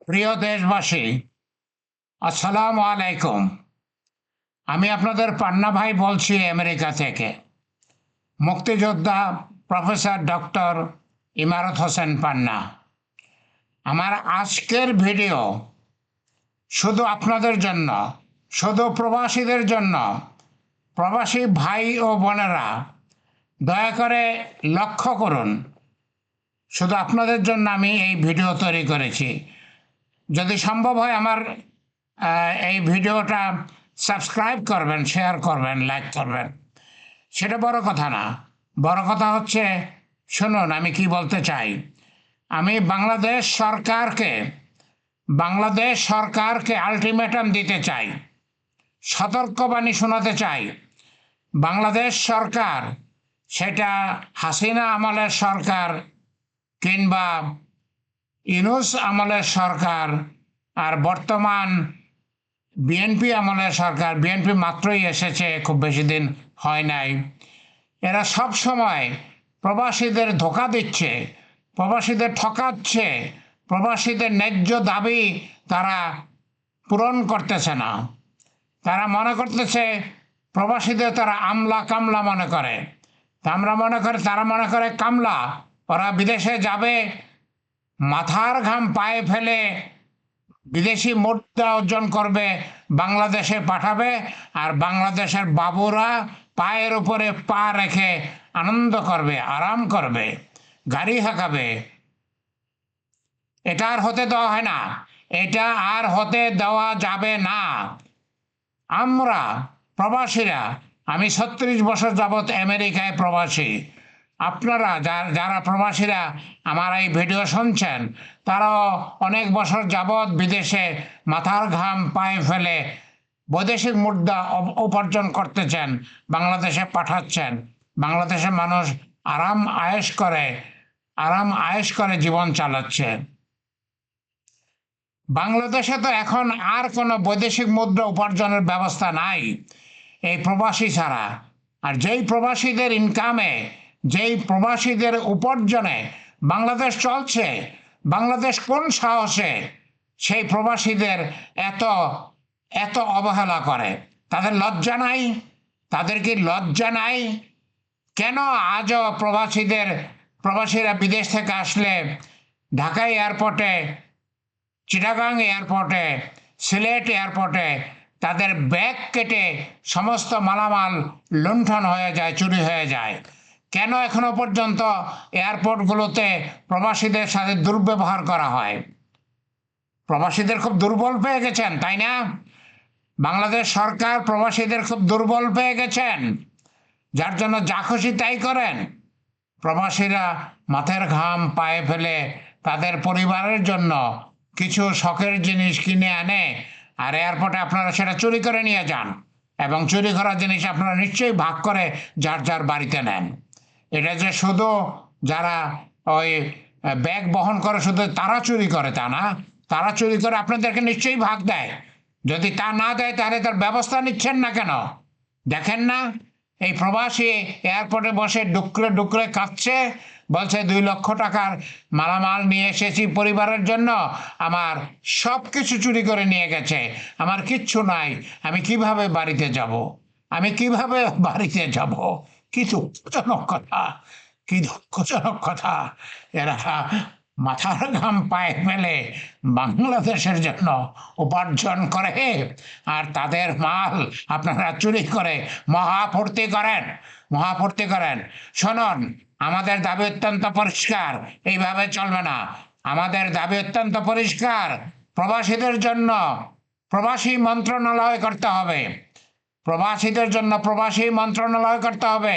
প্রিয় দেশবাসী, আসসালামু আলাইকুম। আমি আপনাদের পান্না ভাই বলছি আমেরিকা থেকে। মুক্তিযোদ্ধা প্রফেসর ডক্টর ইমারত হোসেন পান্না। আমার আজকের ভিডিও শুধু আপনাদের জন্য, শুধু প্রবাসীদের জন্য। প্রবাসী ভাই ও বোনেরা, দয়া করে লক্ষ্য করুন, শুধু আপনাদের জন্য আমি এই ভিডিও তৈরি করেছি। যদি সম্ভব হয় আমার এই ভিডিওটা সাবস্ক্রাইব করবেন, শেয়ার করবেন, লাইক করবেন। সেটা বড় কথা না, বড় কথা হচ্ছে শুনুন আমি কি বলতে চাই। আমি বাংলাদেশ সরকারকে আলটিমেটাম দিতে চাই, সতর্কবাণী শোনাতে চাই। বাংলাদেশ সরকার, সেটা হাসিনা আমলের সরকার কিংবা ইউনূস আমলের সরকার, আর বর্তমান বিএনপি আমলের সরকার, বিএনপি মাত্রই এসেছে, খুব বেশি দিন হয় নাই। এরা সব সময় প্রবাসীদের ধোঁকা দিচ্ছে, প্রবাসীদের ঠকাচ্ছে, প্রবাসীদের ন্যায্য দাবি তারা পূরণ করতেছে না। তারা মনে করতেছে প্রবাসীদের তারা আমলা কামলা মনে করে। তারা মনে করে কামলা, ওরা বিদেশে যাবে, মাথার ঘাম পায়ে ফেলে বিদেশি মুদ্রা অর্জন করবে, বাংলাদেশে পাঠাবে, আর বাংলাদেশের বাবুরা পায়ের উপরে পা রেখে আনন্দ করবে, আরাম করবে, গাড়ি হাঁকাবে। এটা আর হতে দেওয়া হয় না, এটা আর হতে দেওয়া যাবে না। আমরা প্রবাসীরা, আমি ৩৬ বছর যাবৎ আমেরিকায় প্রবাসী। আপনারা যারা প্রবাসীরা আমার এই ভিডিও শুনছেন, তারাও অনেক বছর যাবৎ বিদেশে মাথার ঘাম পায়ে ফেলে বৈদেশিক মুদ্রা উপার্জন করতেছেন, বাংলাদেশে পাঠাচ্ছেন। বাংলাদেশের মানুষ আরাম আয়েশ করে জীবন চালাচ্ছে। বাংলাদেশে তো এখন আর কোনো বৈদেশিক মুদ্রা উপার্জনের ব্যবস্থা নাই এই প্রবাসী ছাড়া। আর যেই প্রবাসীদের ইনকামে, যেই প্রবাসীদের উপার্জনে বাংলাদেশ চলছে, বাংলাদেশ কোন সাহসে সেই প্রবাসীদের এত এত অবহেলা করে? তাদের লজ্জা নাই? তাদের কি লজ্জা নাই? কেন আজও প্রবাসীরা বিদেশ থেকে আসলে ঢাকা এয়ারপোর্টে, চিটাগাং এয়ারপোর্টে, সিলেট এয়ারপোর্টে তাদের ব্যাগ কেটে সমস্ত মালামাল লুণ্ঠন হয়ে যায়, চুরি হয়ে যায়? কেন এখনো পর্যন্ত এয়ারপোর্টগুলোতে প্রবাসীদের সাথে দুর্ব্যবহার করা হয়? প্রবাসীদের খুব দুর্বল পেয়ে গেছেন, তাই না? বাংলাদেশ সরকার প্রবাসীদের খুব দুর্বল পেয়ে গেছেন, যার জন্য যা খুশি তাই করেন। প্রবাসীরা মাথার ঘাম পায়ে ফেলে তাদের পরিবারের জন্য কিছু শখের জিনিস কিনে আনে, আর এয়ারপোর্টে আপনারা সেটা চুরি করে নিয়ে যান, এবং চুরি করা জিনিস আপনারা নিশ্চয়ই ভাগ করে যার যার বাড়িতে নেন। এটা যে শুধু যারা ওই ব্যাগ বহন করে শুধু তারা চুরি করে তা না, তারা চুরি করে আপনাদেরকে নিশ্চয়ই ভাগ দেয়। যদি তা না দেয় তাহলে তার ব্যবস্থা নিচ্ছেন না কেন? দেখেন না, এই প্রবাসী এয়ারপোর্টে বসে ডুকরে ডুকরে কাঁদছে, বলছে ২ লক্ষ টাকার মালামাল নিয়ে এসেছি পরিবারের জন্য, আমার সব কিছু চুরি করে নিয়ে গেছে, আমার কিচ্ছু নাই, আমি কিভাবে বাড়িতে যাব? কি দুঃখজনক কথা, কি দুঃখজনক কথা। এরা মাথার ঘাম পায়ে ফেলে বাংলাদেশের জন্য উপার্জন করে, আর তাদের মাল আপনারা চুরি করে মহাফূর্তি করেন। শুনুন, আমাদের দাবি অত্যন্ত পরিষ্কার, এইভাবে চলবে না। আমাদের দাবি অত্যন্ত পরিষ্কার, প্রবাসীদের জন্য প্রবাসী মন্ত্রণালয় করতে হবে, প্রবাসীদের জন্য প্রবাসী মন্ত্রণালয় করতে হবে।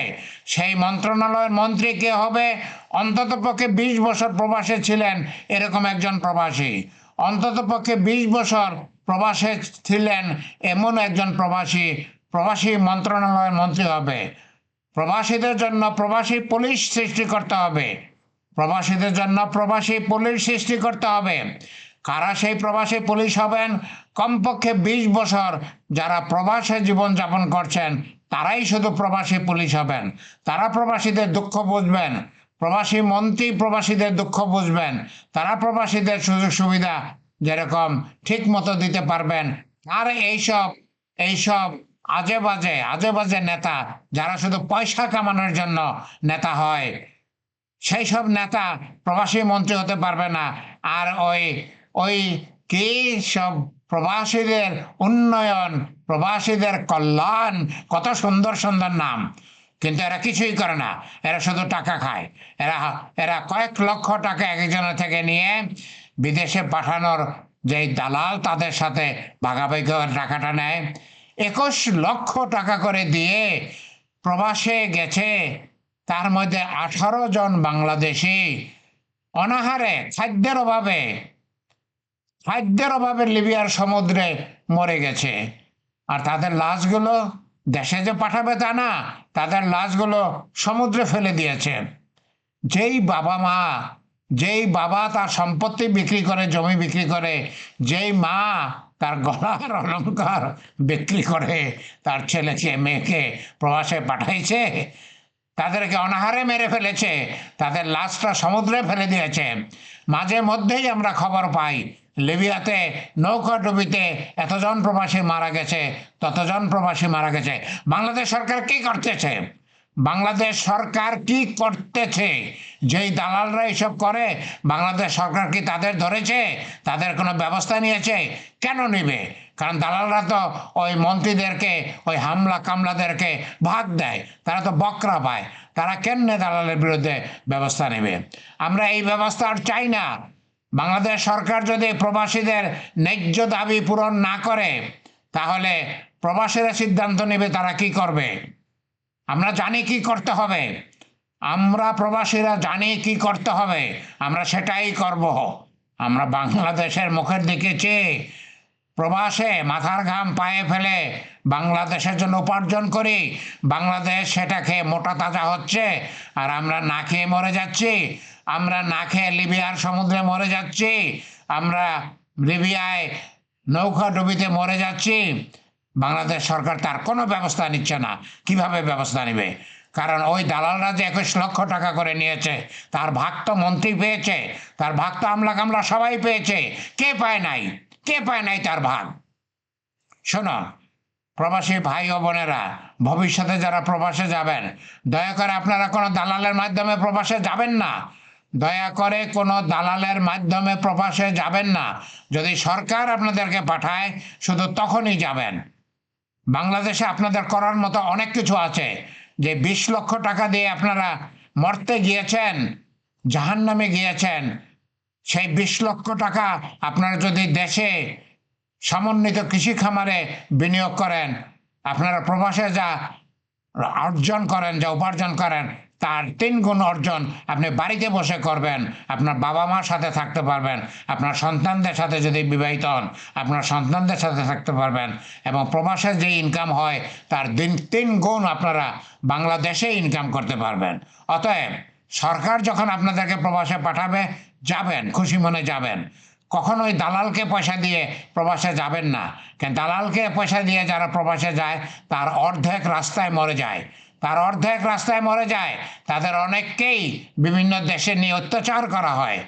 সেই মন্ত্রণালয়ের মন্ত্রী কে হবে? অন্ততপক্ষে ২০ বছর প্রবাসে ছিলেন এরকম একজন প্রবাসী, অন্ততপক্ষে ২০ বছর প্রবাসে ছিলেন এমন একজন প্রবাসী মন্ত্রণালয়ের মন্ত্রী হবে। প্রবাসীদের জন্য প্রবাসী পুলিশ সৃষ্টি করতে হবে, প্রবাসীদের জন্য প্রবাসী পুলিশ সৃষ্টি করতে হবে। কারা সেই প্রবাসী পুলিশ হবেন? কমপক্ষে ২০ বছর যারা প্রবাসে জীবনযাপন করছেন তারাই শুধু প্রবাসী পুলিশ হবেন। তারা প্রবাসীদের দুঃখ বুঝবেন, প্রবাসী মন্ত্রী প্রবাসীদের দুঃখ বুঝবেন, তারা প্রবাসীদের সুযোগ সুবিধা যেরকম ঠিক মতো দিতে পারবেন। আর এইসব এইসব আজে বাজে নেতা, যারা শুধু পয়সা কামানোর জন্য নেতা হয়, সেই সব নেতা প্রবাসী মন্ত্রী হতে পারবে না। আর ওই ওই কি সব প্রবাসীদের উন্নয়ন, প্রবাসীদের কল্যাণ, কত সুন্দর সুন্দর নাম, কিন্তু এরা কিছুই করে না। এরা শুধু টাকা খায়। এরা এরা কয়েক লক্ষ টাকা একজনের থেকে নিয়ে বিদেশে পাঠানোর যেই দালাল, তাদের সাথে ভাগাভাগি করে টাকাটা নেয়। 21 লক্ষ টাকা করে দিয়ে প্রবাসে গেছে, তার মধ্যে 18 জন বাংলাদেশি অনাহারে খাদ্যের অভাবে লিবিয়ার সমুদ্রে মরে গেছে। আর তাদের লাশগুলো দেশে যে পাঠাবে তা না, তাদের লাশগুলো সমুদ্রে ফেলে দিয়েছে। যেই বাবা তার সম্পত্তি বিক্রি করে, জমি বিক্রি করে, যেই মা তার গলার অলংকার বিক্রি করে তার ছেলেকে মেয়েকে প্রবাসে পাঠাইছে, তাদেরকে অনাহারে মেরে ফেলেছে, তাদের লাশটা সমুদ্রে ফেলে দিয়েছে। মাঝে মধ্যেই আমরা খবর পাই লিবিয়াতে নৌকা ডুবিতে এতজন প্রবাসী মারা গেছে, ততজন প্রবাসী মারা গেছে। বাংলাদেশ সরকার কি করতেছে? বাংলাদেশ সরকার কি করতেছে? যেই দালালরা এসব করে, বাংলাদেশ সরকার কি তাদের ধরেছে? তাদের কোনো ব্যবস্থা নিয়েছে? কেন নেবে? কারণ দালালরা তো ওই মন্ত্রীদেরকে, ওই হামলা কামলাদেরকে ভাগ দেয়, তারা তো বকরা পায়। তারা কেমনে দালালের বিরুদ্ধে ব্যবস্থা নেবে? আমরা এই ব্যবস্থা আর চাই না। বাংলাদেশ সরকার যদি প্রবাসীদের ন্যায্য দাবি পূরণ না করে, তাহলে প্রবাসীরা সিদ্ধান্ত নেবে তারা কি করবে। আমরা জানি কি করতে হবে, আমরা প্রবাসীরা জানি কি করতে হবে, আমরা সেটাই করব। আমরা বাংলাদেশের মুখের দিকে চেয়ে প্রবাসে মাথার ঘাম পায়ে ফেলে বাংলাদেশের জন্য উপার্জন করি। বাংলাদেশ সেটা খেয়ে মোটা তাজা হচ্ছে, আর আমরা না খেয়ে মরে যাচ্ছি। আমরা না খেয়ে লিবিয়ার সমুদ্রে মরে যাচ্ছি, আমরা লিবিয়ায় নৌকা ডুবিতে মরে যাচ্ছি। বাংলাদেশ সরকার তার কোনো ব্যবস্থা নিচ্ছে না। কিভাবে ব্যবস্থা নেবে? কারণ ওই দালালরা যে 21 লক্ষ টাকা করে নিয়েছে, তার ভাগ তো মন্ত্রী পেয়েছে, তার ভাগ তো আমলা কামলা সবাই পেয়েছে। কে পায় নাই? কে পায় নাই তার ভাগ? শোনো প্রবাসী ভাই ও বোনেরা, ভবিষ্যতে যারা প্রবাসে যাবেন, দয়া করে আপনারা কোনো দালালের মাধ্যমে প্রবাসে যাবেন না। দয়া করে কোনো দালালের মাধ্যমে প্রবাসে যাবেন না। যদি সরকার আপনাদেরকে পাঠায়, শুধু তখনই যাবেন। বাংলাদেশে আপনাদের করার মতো অনেক কিছু আছে। যে 20 লক্ষ টাকা দিয়ে আপনারা মরতে গিয়েছেন, জাহান্নামে গিয়েছেন, সেই 20 লক্ষ টাকা আপনারা যদি দেশে সমন্বিত কৃষি খামারে বিনিয়োগ করেন, আপনারা প্রবাসে যা অর্জন করেন, যা উপার্জন করেন, তার 3 গুণ অর্জন আপনি বাড়িতে বসে করবেন। আপনার বাবা মার সাথে থাকতে পারবেন, আপনার সন্তানদের সাথে যদি বিবাহিত হন, আপনার সন্তানদের সাথে থাকতে পারবেন, এবং প্রবাসে যে ইনকাম হয় তার 3 গুণ আপনারা বাংলাদেশে ইনকাম করতে পারবেন। অতএব সরকার যখন আপনাদেরকে প্রবাসে পাঠাবে, যাবেন, খুশি মনে যাবেন। কখনোই দালালকে পয়সা দিয়ে প্রবাসে যাবেন না। কেন? দালালকে পয়সা দিয়ে যারা প্রবাসে যায়, তার অর্ধেক রাস্তায় মরে যায়, তাদের অনেককেই বিভিন্ন দেশে নিয়ে অত্যাচার করা হয়,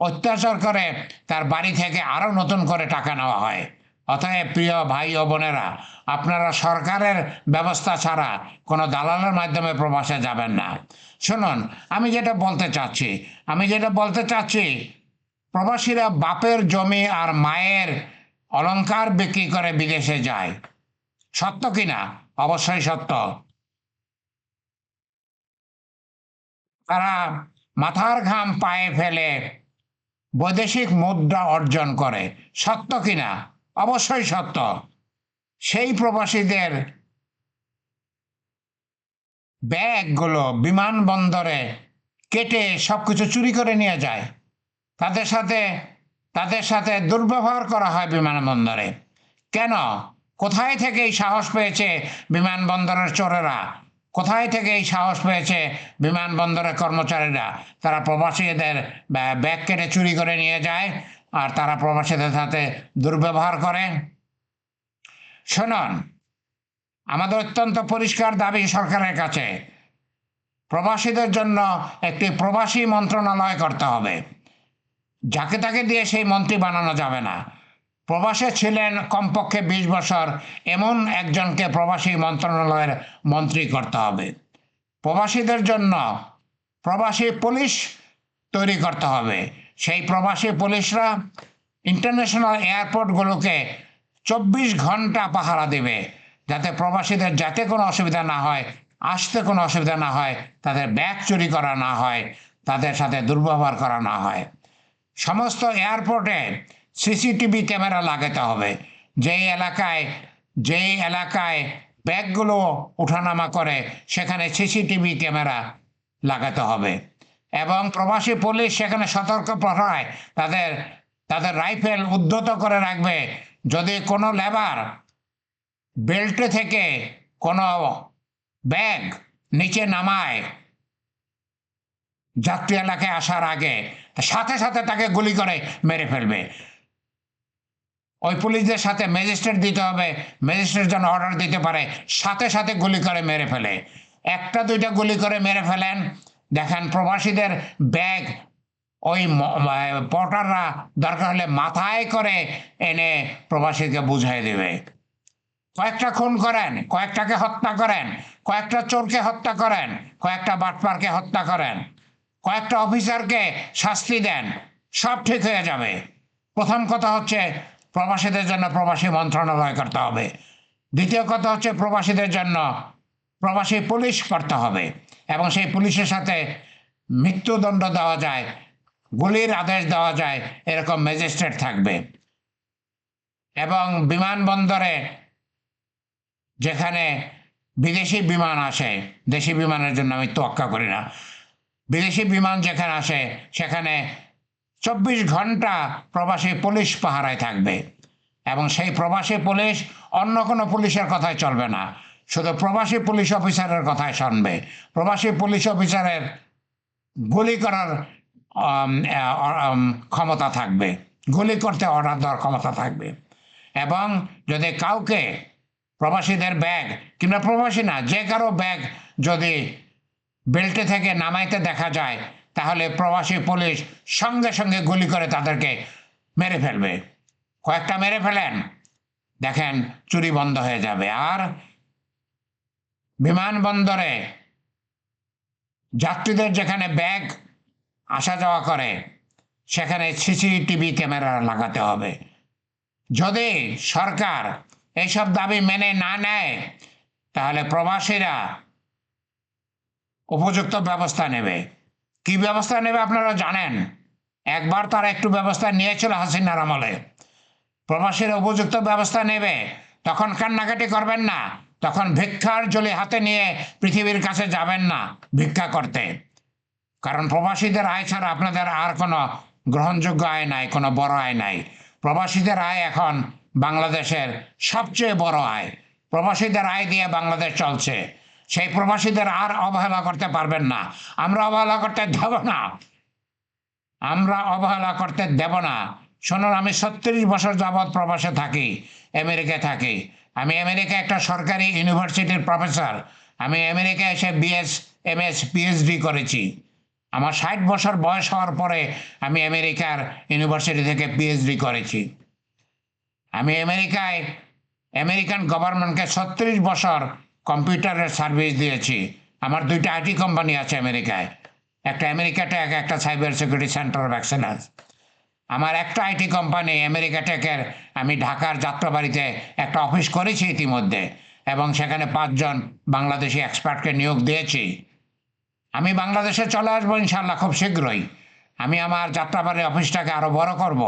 অত্যাচার করে তার বাড়ি থেকে আরও নতুন করে টাকা নেওয়া হয়। অতএব প্রিয় ভাই ও বোনেরা, আপনারা সরকারের ব্যবস্থা ছাড়া কোনো দালালের মাধ্যমে প্রবাসে যাবেন না। শুনুন, আমি যেটা বলতে চাচ্ছি, প্রবাসীরা বাপের জমি আর মায়ের অলংকার বিক্রি করে বিদেশে যায়। সত্য কিনা? অবশ্যই সত্য। তারা মাথার ঘাম পায়ে ফেলে বৈদেশিক মুদ্রা অর্জন করে। সত্য কিনা? অবশ্যই সত্য। সেই প্রবাসীদের ব্যাগগুলো বিমানবন্দরে কেটে সবকিছু চুরি করে নিয়ে যায়। তাদের সাথে দুর্ব্যবহার করা হয় বিমানবন্দরে। কেন? কোথায় থেকে এই সাহস পেয়েছে বিমানবন্দরের চোরেরা? কোথায় থেকে এই সাহস পেয়েছে বিমানবন্দরের কর্মচারীরা? তারা প্রবাসীদের ব্যাগ কেটে চুরি করে নিয়ে যায়, আর তারা প্রবাসীদের সাথে দুর্ব্যবহার করে। শুনুন, আমাদের অত্যন্ত পরিষ্কার দাবি সরকারের কাছে, প্রবাসীদের জন্য একটি প্রবাসী মন্ত্রণালয় করতে হবে। যাকে তাকে দিয়ে সেই মন্ত্রী বানানো যাবে না। প্রবাসে ছিলেন কমপক্ষে 20 বছর এমন একজনকে প্রবাসী মন্ত্রণালয়ের মন্ত্রী করতে হবে। প্রবাসীদের জন্য প্রবাসী পুলিশ তৈরি করতে হবে। সেই প্রবাসী পুলিশরা ইন্টারন্যাশনাল এয়ারপোর্টগুলোকে 24 ঘন্টা পাহারা দেবে, যাতে প্রবাসীদের যাতে কোনো অসুবিধা না হয়, আসতে কোনো অসুবিধা না হয়, তাদের ব্যাগ চুরি করা না হয়, তাদের সাথে দুর্ব্যবহার করা না হয়। সমস্ত এয়ারপোর্টে সিসিটিভি ক্যামেরা লাগাতে হবে। যেই এলাকায় ব্যাগগুলো ওঠানামা করে সেখানে সিসিটিভি ক্যামেরা লাগাতে হবে। এবং প্রবাসী পুলিশ সেখানে সতর্ক প্রহরায় তাদের তাদের রাইফেল উদ্ধত করে রাখবে। যদি কোনো লেবার বেল্টে থেকে কোনো ব্যাগ নিচে নামায় যাত্রী এলাকায় আসার আগে, সাথে সাথে তাকে গুলি করে মেরে ফেলবে। ওই পুলিশদের সাথে ম্যাজিস্ট্রেট দিতে হবে, ম্যাজিস্ট্রেট যেন অর্ডার দিতে পারে, সাথে সাথে গুলি করে মেরে ফেলে। একটা দুইটা গুলি করে মেরে ফেলেন, দেখেন প্রবাসীদের ব্যাগ ওই পর্টাররা দরকার হলে মাথায় করে এনে প্রবাসীকে বুঝাই দেবে। কয়েকটা খুন করেন, কয়েকটাকে হত্যা করেন, কয়েকটা চোরকে হত্যা করেন, কয়েকটা বাটপারকে হত্যা করেন, কয়েকটা অফিসারকে শাস্তি দেন, সব ঠিক হয়ে যাবে। প্রথম কথা হচ্ছে প্রবাসীদের জন্য প্রবাসী মন্ত্রণালয় করতে হবে। দ্বিতীয় কথা হচ্ছে প্রবাসীদের জন্য প্রবাসী পুলিশ করতে হবে, এবং সেই পুলিশের সাথে মৃত্যুদণ্ড দেওয়া যায়, গুলির আদেশ দেওয়া যায় এরকম ম্যাজিস্ট্রেট থাকবে। এবং বিমানবন্দরে যেখানে বিদেশি বিমান আসে, দেশি বিমানের জন্য আমি তোয়াক্কা করি না, বিদেশি বিমান যেখানে আসে সেখানে 24 ঘন্টা প্রবাসী পুলিশ পাহারায় থাকবে। এবং সেই প্রবাসী পুলিশ অন্য কোনো পুলিশের কথায় চলবে না, শুধু প্রবাসী পুলিশ অফিসারের কথায় শুনবে। প্রবাসী পুলিশ অফিসারের গুলি করার ক্ষমতা থাকবে, গুলি করতে অর্ডার দেওয়ার ক্ষমতা থাকবে। এবং যদি কাউকে প্রবাসীদের ব্যাগ, কিংবা প্রবাসী না যে কারো ব্যাগ যদি বেল্টে থেকে নামাইতে দেখা যায়, তাহলে প্রবাসী পুলিশ সঙ্গে সঙ্গে গুলি করে তাদেরকে মেরে ফেলবে। কয়েকটা মেরে ফেলেন, দেখেন চুরি বন্ধ হয়ে যাবে। আর বিমানবন্দরে যাত্রীদের যেখানে ব্যাগ আসা যাওয়া করে সেখানে সিসিটিভি ক্যামেরা লাগাতে হবে। যদি সরকার এইসব দাবি মেনে না নেয়, তাহলে প্রবাসীরা উপযুক্ত ব্যবস্থা নেবে। কি ব্যবস্থা নেবে আপনারা জানেন। একবার তারা একটু ব্যবস্থা নিয়েছিল হাসিনার আমলে। প্রবাসীরা উপযুক্ত ব্যবস্থা নেবে, তখন কান্নাকাটি করবেন না, তখন ভিক্ষার ঝুলি হাতে নিয়ে পৃথিবীর কাছে যাবেন না ভিক্ষা করতে। কারণ প্রবাসীদের আয় ছাড়া আপনাদের আর কোনো গ্রহণযোগ্য আয় নাই, কোনো বড় আয় নাই। প্রবাসীদের আয় এখন বাংলাদেশের সবচেয়ে বড় আয়। প্রবাসীদের আয় দিয়ে বাংলাদেশ চলছে। সেই প্রবাসীদের আর অবহেলা করতে পারবেন না। আমরা অবহেলা করতে দেব না, আমরা অবহেলা করতে দেব না। শুনুন, আমি 36 বছর যাবৎ প্রবাসে থাকি, আমেরিকায় থাকি। আমি আমেরিকায় একটা সরকারি ইউনিভার্সিটির প্রফেসর। আমি আমেরিকায় এসে বিএস, এমএস, পিএইচডি করেছি। আমার 60 বছর বয়স হওয়ার পরে আমি আমেরিকার ইউনিভার্সিটি থেকে পিএইচডি করেছি। আমি আমেরিকান গভর্নমেন্টকে 36 বছর কম্পিউটারের সার্ভিস দিয়েছি। আমার 2টা আইটি কোম্পানি আছে আমেরিকায়, একটা আমেরিকা টেক, একটা cyber security centre of excellence. আমার একটা আইটি কোম্পানি আমেরিকা টেকের, আমি ঢাকার যাত্রাবাড়িতে একটা অফিস করেছি ইতিমধ্যে, এবং সেখানে 5 জন বাংলাদেশি এক্সপার্টকে নিয়োগ দিয়েছি। আমি বাংলাদেশে চলে আসবো ইনশাল্লাহ খুব শীঘ্রই। আমি আমার যাত্রাবাড়ি অফিসটাকে আরও বড় করব,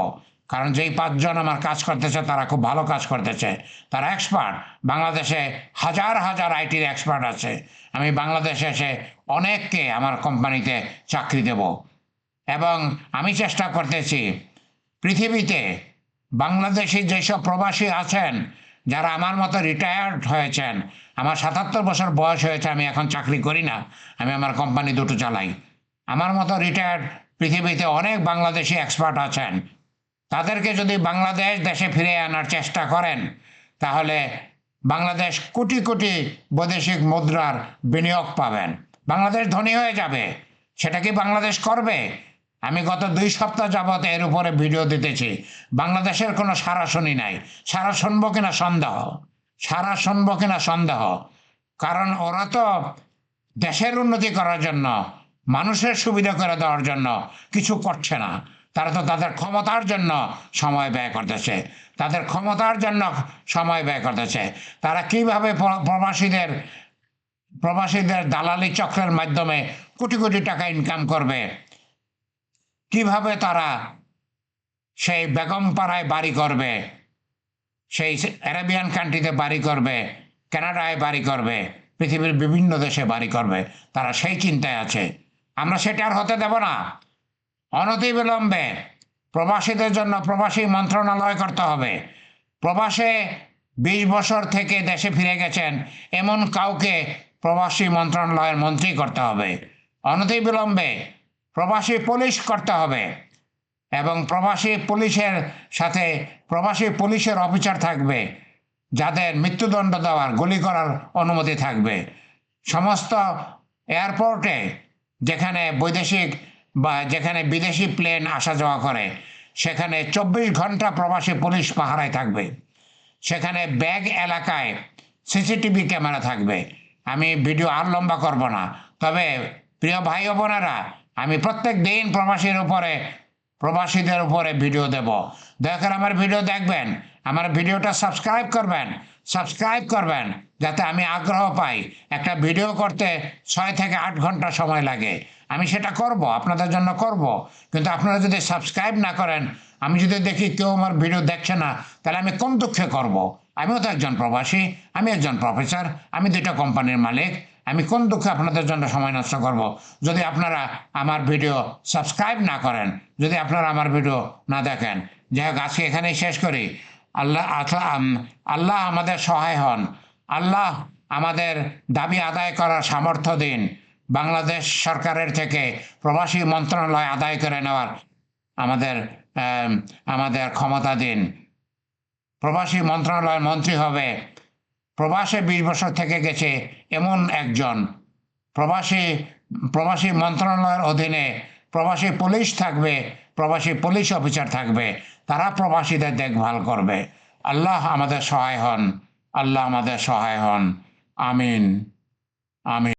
কারণ যেই 5 জন আমার কাজ করতেছে তারা খুব ভালো কাজ করতেছে, তারা এক্সপার্ট। বাংলাদেশে হাজার হাজার আইটির এক্সপার্ট আছে। আমি বাংলাদেশে এসে অনেককে আমার কোম্পানিতে চাকরি দেব। এবং আমি চেষ্টা করতেছি পৃথিবীতে বাংলাদেশি যেসব প্রবাসী আছেন, যারা আমার মতো রিটায়ার্ড হয়েছেন, আমার 77 বছর বয়স হয়েছে, আমি এখন চাকরি করি না, আমি আমার কোম্পানি দুটো চালাই। আমার মতো রিটায়ার্ড পৃথিবীতে অনেক বাংলাদেশি এক্সপার্ট আছেন। তাদেরকে যদি বাংলাদেশ দেশে ফিরে আনার চেষ্টা করেন, তাহলে বাংলাদেশ কোটি কোটি বৈদেশিক মুদ্রার বিনিয়োগ পাবেন, বাংলাদেশ ধনী হয়ে যাবে। সেটা কি বাংলাদেশ করবে? আমি গত 2 সপ্তাহ যাবৎ এর উপরে ভিডিও দিতেছি। বাংলাদেশের কোনো সাড়া শুনি নাই। সাড়া শুনবো কিনা সন্দেহ, সাড়া শুনবো কিনা সন্দেহ। কারণ ওরা তো দেশের উন্নতি করার জন্য, মানুষের সুবিধা করে দেওয়ার জন্য কিছু করছে না। তারা তো তাদের ক্ষমতার জন্য সময় ব্যয় করতেছে, তাদের ক্ষমতার জন্য সময় ব্যয় করতেছে। তারা কিভাবে প্রবাসীদের দালালি চক্রের মাধ্যমে কোটি কোটি টাকা ইনকাম করবে, কিভাবে তারা সেই বেগমপাড়ায় বাড়ি করবে, সেই অ্যারাবিয়ান কান্ট্রিতে বাড়ি করবে, কানাডায় বাড়ি করবে, পৃথিবীর বিভিন্ন দেশে বাড়ি করবে, তারা সেই চিন্তায় আছে। আমরা সেটা আর হতে দেব না। অনতিবিলম্বে প্রবাসীদের জন্য প্রবাসী মন্ত্রণালয় করতে হবে। প্রবাসে 20 বছর থেকে দেশে ফিরে গেছেন এমন কাউকে প্রবাসী মন্ত্রণালয়ের মন্ত্রী করতে হবে। অনতিবিলম্বে প্রবাসী পুলিশ করতে হবে এবং প্রবাসী পুলিশের সাথে প্রবাসী পুলিশের অফিসার থাকবে যাদের মৃত্যুদণ্ড দেওয়ার, গুলি করার অনুমতি থাকবে। সমস্ত এয়ারপোর্টে যেখানে বৈদেশিক বা যেখানে বিদেশি প্লেন আসা যাওয়া করে সেখানে 24 ঘন্টা প্রবাসী পুলিশ পাহারায় থাকবে। সেখানে ব্যাগ এলাকায় সিসিটিভি ক্যামেরা থাকবে। আমি ভিডিও আর লম্বা করব না, তবে প্রিয় ভাই ও বোনেরা, আমি প্রত্যেক দিন প্রবাসীদের উপরে ভিডিও দেব। দয়া করে আমার ভিডিও দেখবেন, আমার ভিডিওটা সাবস্ক্রাইব করবেন যাতে আমি আগ্রহ পাই। একটা ভিডিও করতে 6 থেকে 8 ঘন্টা সময় লাগে। আমি সেটা করব, আপনাদের জন্য করব, কিন্তু আপনারা যদি সাবস্ক্রাইব না করেন, আমি যদি দেখি কেউ আমার ভিডিও দেখছে না, তাহলে আমি কোন দুঃখে করব? আমিও তো একজন প্রবাসী, আমি একজন প্রফেসর, আমি 2টা কোম্পানির মালিক। আমি কোন দুঃখে আপনাদের জন্য সময় নষ্ট করব যদি আপনারা আমার ভিডিও সাবস্ক্রাইব না করেন, যদি আপনারা আমার ভিডিও না দেখেন? যাই হোক, আজকে এখানেই শেষ করি। আল্লাহ আমাদের সহায় হন। আল্লাহ আমাদের দাবি আদায় করার সামর্থ্য দিন। বাংলাদেশ সরকারের থেকে প্রবাসী মন্ত্রণালয় আদায় করে নেওয়ার আমাদের আমাদের ক্ষমতা দিন। প্রবাসী মন্ত্রণালয়ের মন্ত্রী হবে প্রবাসে 20 বছর থেকে গেছে এমন একজন। প্রবাসী মন্ত্রণালয়ের অধীনে প্রবাসী পুলিশ থাকবে, প্রবাসী পুলিশ অফিসার থাকবে, তারা প্রবাসীদের দেখভাল করবে। আল্লাহ আমাদের সহায় হন, আল্লাহ আমাদের সহায় হন। আমিন, আমিন।